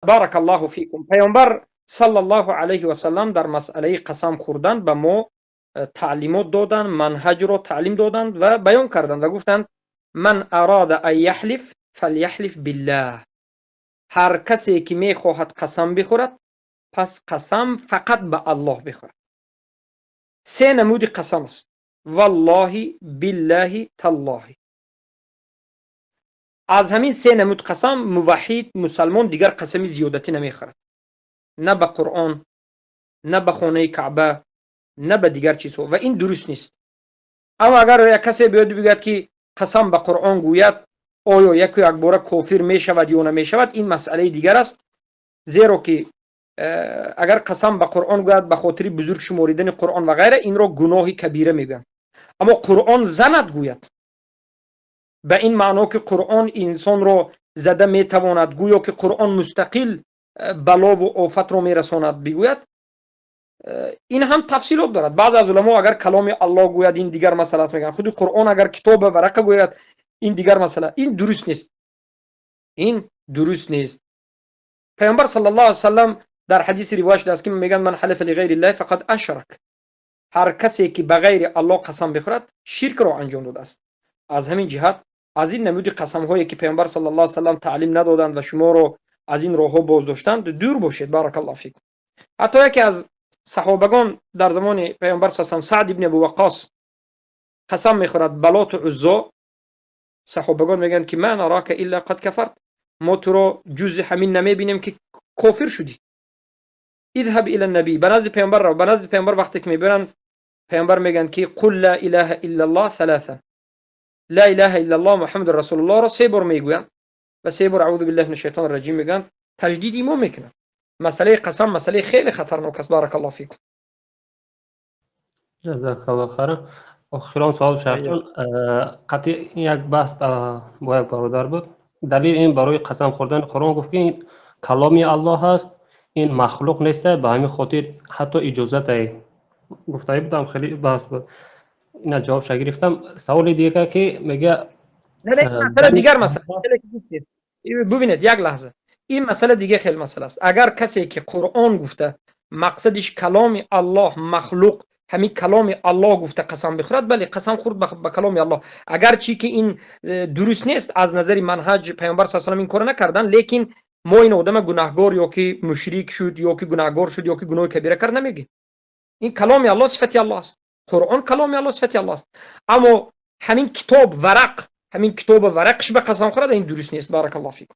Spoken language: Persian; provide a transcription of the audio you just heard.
بارک الله فیکم. پیامبر صلی الله علیه و سلم در مسئله قسم خوردن به ما تعلیمات دادند، منهج رو تعلیم دادند و بیان کردند و گفتند من اراد ان یحلف فلیحلف بالله. هر کسی که میخواهد قسم بخورد پس قسم فقط به الله بخورد. سه نمود قسم است: والله، بالله، تالله. از همین سه نمود قسم موحد مسلمان دیگر قسمی زیادتی نمیخورد، نه به قرآن، نه به خانه کعبه، نه به دیگر چیزها، و این درست نیست. اما اگر یک کسی بیاد بگوید که قسم به قرآن گوید، آیا یک بار کافر می شود یا نمی شود، این مسئله دیگر است. زیرا که اگر قسم به قرآن گوید به خاطر بزرگ شماریدن قرآن و غیره، این را گناه کبیره میگن. اما قرآن زند گوید به این معنا که قرآن انسان را زده میتواند، گویا که قرآن مستقل بلا و آفت را میرساند بگوید، این هم تفصیلات دارد. بعض از علما اگر کلام الله گوید این دیگر مسئله است میگن، خود قرآن اگر کتاب ورقه گوید این دیگر مسئله. این درست نیست، این درست نیست. پیامبر صلی الله علیه و سلم در حدیث روایت شده است که میگن من حلف لغیر الله فقد اشرک. هر کسی که به غیر الله قسم بخورد شرک را انجام داده است. از همین جهت از این نمود قسم هایی که پیامبر صلی الله علیه و سلم تعلیم ندادند و شما رو از این راه ها باز داشتند دور باشید. بارک الله فیکم. حتی یکی از صحابگان در زمان پیامبر صلی الله علیه و سلم، سعد ابن ابی وقاص، قسم میخورد بلات و عزا. صحابگان میگن که ما نراک الا قد کفرت، ما تو رو جز همین نمیبینیم که کافر شدی. اذهب الى النبی، به نزد پیامبر رو. به نزد پیامبر وقتی که میبرن، پیامبر میگن که قل لا اله الا الله ثلاثا، لا اله الا الله محمد رسول الله را سه بار میگوین و سه بار اعوذ بالله من الشیطان الرجیم میگن. تجدید ایمان میکنن. مسئله قسم مسئله خیلی خطرناک است. بارک الله فیکم. جزاک الله خیر. آخرین سوال شیخ جان، قطعی یک بحث با یک برادر بود. دلیل این برای قسم خوردن قرآن گفت که این کلامی الله هست، این مخلوق نیسته، به همین خاطر حتی اجازت گفتایی بودم. خیلی بحث بود، اینا جوابش گرفتم. سوال دیگه که میگه نه مسئله دیگر مسئله ببینید یک لحظه، این مسئله دیگه خیلی مسئله است. اگر کسی که قرآن گفته مقصدش کلام الله مخلوق، همین کلام الله گفته قسم بخورد، بله قسم خورد به کلام الله، اگر چی که این درست نیست از نظر منهج پیامبر صلی الله علیه و آله این کار نکردن، لیکن ما این آدم گناهگار یا که مشرک شد یا که گناهگار شد یا که گناه کبیره کرد نمیگیم. این کلام الله صفت الله است، قرآن کلام الله صفت الله است. اما همین کتاب ورق، همین کتاب ورقش به قسم خورد، این درست نیست. بارک الله فیکم.